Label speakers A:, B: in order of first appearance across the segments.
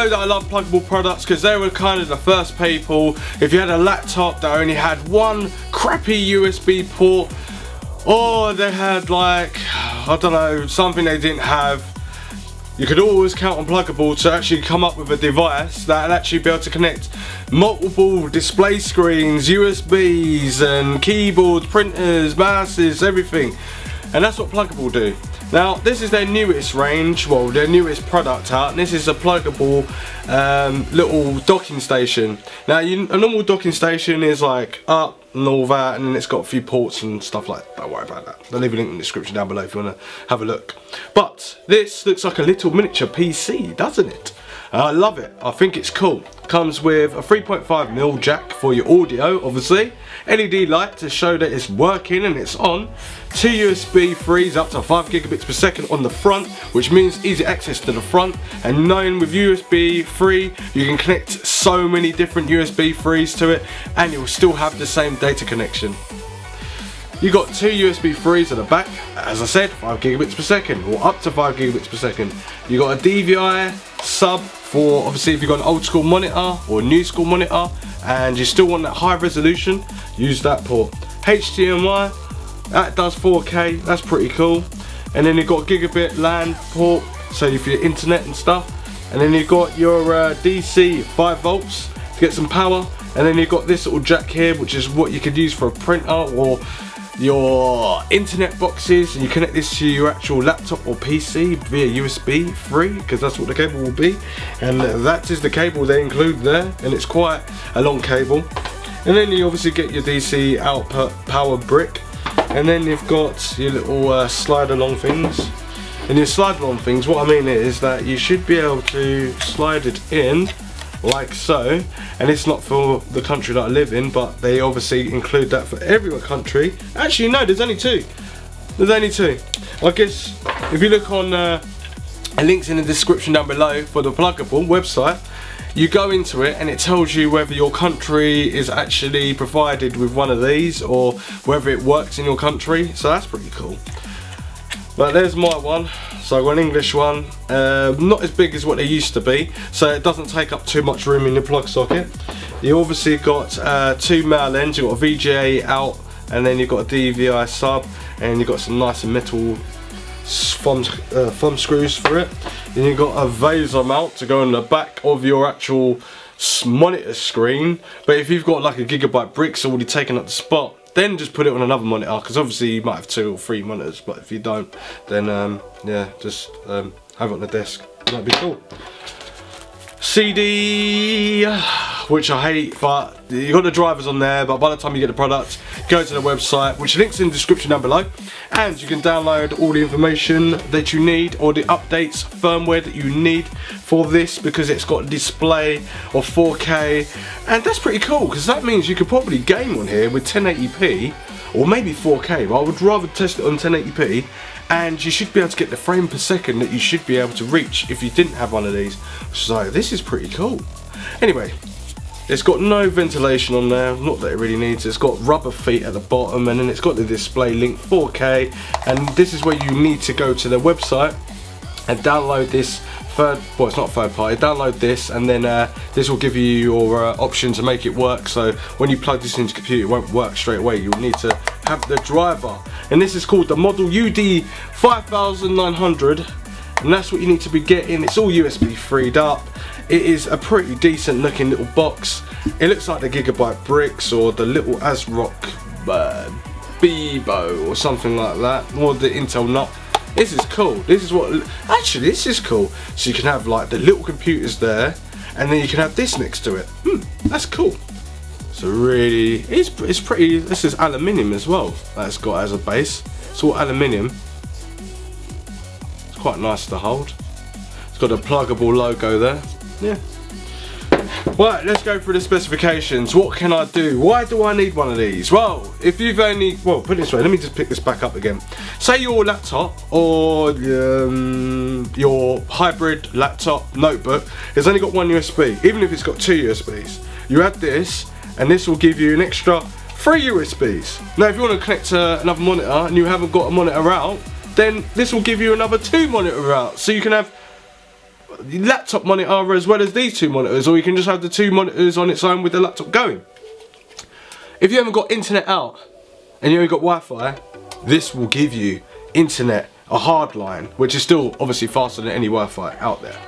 A: know that I love Plugable products because they were kind of the first people. If you had a laptop that only had one crappy USB port, or they had like, I don't know, something they didn't have, you could always count on Plugable to actually come up with a device that would actually be able to connect multiple display screens, USBs and keyboards, printers, mouses, everything. And that's what Plugable do. Now this is their newest range, well their newest product out, and this is a Plugable little docking station. Now a normal docking station is like up and all that, and then it's got a few ports and stuff like that. Don't worry about that. I'll leave a link in the description down below if you want to have a look. But this looks like a little miniature PC, doesn't it? I love it. I think it's cool. Comes with a 3.5mm jack for your audio, obviously. LED light to show that it's working and it's on. 2 USB 3s up to 5 gigabits per second on the front, which means easy access to the front. And knowing with USB 3, you can connect so many different USB 3s to it, and you'll still have the same data connection. You got 2 USB 3s at the back, as I said, 5 gigabits per second, or up to 5 gigabits per second. You got a DVI sub for obviously if you've got an old school monitor or a new school monitor and you still want that high resolution, use that port. HDMI, that does 4K, that's pretty cool. And then you've got gigabit LAN port, so for your internet and stuff. And then you've got your DC 5 volts to get some power. And then you've got this little jack here, which is what you could use for a printer or your internet boxes, and you connect this to your actual laptop or PC via USB 3, because that's what the cable will be, and that is the cable they include there, and it's quite a long cable. And then you obviously get your DC output power brick, and then you've got your little slide along things. And your slide along things, what I mean is that you should be able to slide it in like so, and it's not for the country that I live in, but they obviously include that for every country. Actually no, there's only 2. There's only 2. I guess if you look on links in the description down below for the Plugable website, you go into it and it tells you whether your country is actually provided with one of these or whether it works in your country, so that's pretty cool. But there's my one, so I've got an English one, not as big as what they used to be, so it doesn't take up too much room in your plug socket. You obviously got 2 male ends, you've got a VGA out, and then you've got a DVI sub, and you've got some nice metal thumb screws for it. Then you've got a Vaser mount to go on the back of your actual monitor screen, but if you've got like a gigabyte bricks already taking up the spot, then just put it on another monitor, because obviously you might have 2 or 3 monitors, but if you don't, then yeah, just have it on the desk. That'd be cool. CD, which I hate, but you got the drivers on there, but by the time you get the product, go to the website, which links in the description down below, and you can download all the information that you need, or the updates, firmware that you need for this, because it's got a display of 4K, and that's pretty cool, because that means you could probably game on here with 1080p, or maybe 4K, but I would rather test it on 1080p, and you should be able to get the frame per second that you should be able to reach if you didn't have one of these. So this is pretty cool. Anyway, it's got no ventilation on there, not that it really needs. It's got rubber feet at the bottom, and then it's got the display link 4K, and this is where you need to go to their website and download this well, it's not third party, download this, and then this will give you your option to make it work. So when you plug this into your computer, it won't work straight away. You'll need to have the driver, and this is called the model UD-5900, and that's what you need to be getting. It's all USB 3'd up. It is a pretty decent looking little box. It looks like the Gigabyte bricks or the little ASRock Bebo or something like that, or the Intel nut. This is cool. This is what, actually this is cool. So you can have like the little computers there, and then you can have this next to it. That's cool. So really, it's pretty. This is aluminium as well. That's got as a base. It's all aluminium. It's quite nice to hold. It's got a Plugable logo there. Yeah. Right, let's go through the specifications. What can I do? Why do I need one of these? Well, if you've only, well, put it this way, let me just pick this back up again. Say your laptop or your hybrid laptop notebook has only got 1 USB, even if it's got 2 USBs. You add this, and this will give you an extra 3 USBs. Now, if you want to connect to another monitor and you haven't got a monitor out, then this will give you another 2 monitor out. So you can have laptop monitor as well as these two monitors, or you can just have the two monitors on its own with the laptop going. If you haven't got internet out and you only got Wi-Fi, this will give you internet, a hard line, which is still obviously faster than any Wi-Fi out there.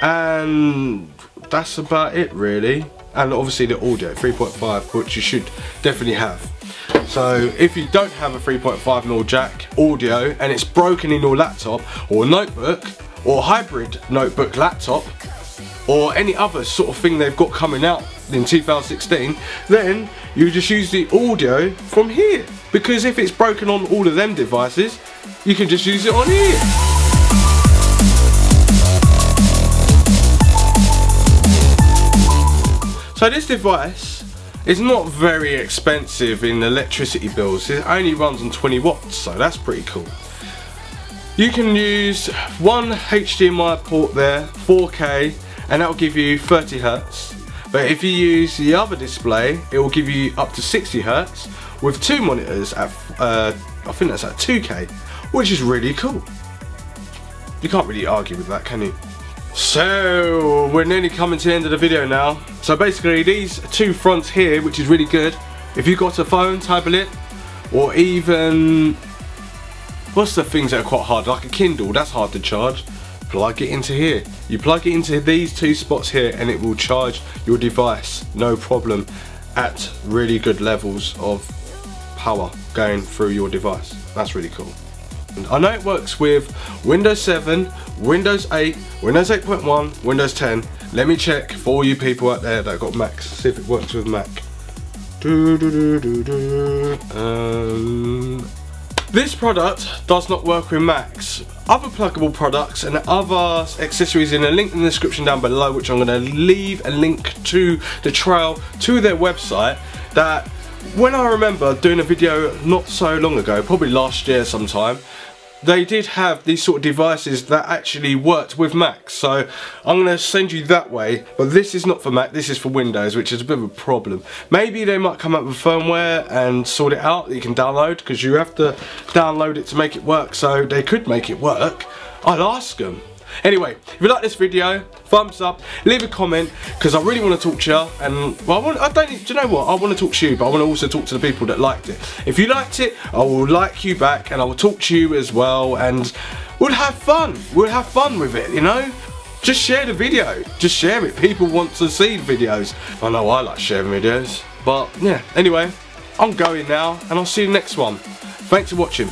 A: And that's about it really. And obviously the audio, 3.5, which you should definitely have. So if you don't have a 3.5mm jack audio and it's broken in your laptop or notebook or hybrid notebook laptop or any other sort of thing they've got coming out in 2016, then you just use the audio from here, because if it's broken on all of them devices, you can just use it on here. So this device is not very expensive in electricity bills. It only runs on 20 watts, so that's pretty cool. You can use one HDMI port there, 4K, and that will give you 30 Hz. But if you use the other display, it will give you up to 60 Hz with two monitors at, I think that's at 2K, which is really cool. You can't really argue with that, can you? So we're nearly coming to the end of the video now. So basically these two fronts here, which is really good, if you've got a phone, tablet, or even, what's the things that are quite hard, like a Kindle, that's hard to charge, plug it into here. You plug it into these two spots here and it will charge your device, no problem, at really good levels of power going through your device. That's really cool. I know it works with Windows 7, Windows 8, Windows 8.1, Windows 10. Let me check for all you people out there that got Macs, see if it works with Mac. This product does not work with Macs. Other Plugable products and other accessories in a link in the description down below, which I'm going to leave a link to the trail to their website, that when I remember doing a video not so long ago, probably last year sometime, they did have these sort of devices that actually worked with Macs. So I'm going to send you that way, but this is not for Mac, this is for Windows, which is a bit of a problem. Maybe they might come up with firmware and sort it out that you can download, because you have to download it to make it work, so they could make it work. I'll ask them. Anyway, if you like this video, thumbs up, leave a comment, because I really want to talk to you. And well, do you know what? I want to talk to you, but I want to also talk to the people that liked it. If you liked it, I will like you back, and I will talk to you as well, and we'll have fun. We'll have fun with it, you know? Just share the video. Just share it. People want to see videos. I know I like sharing videos, but yeah. Anyway, I'm going now, and I'll see you next one. Thanks for watching.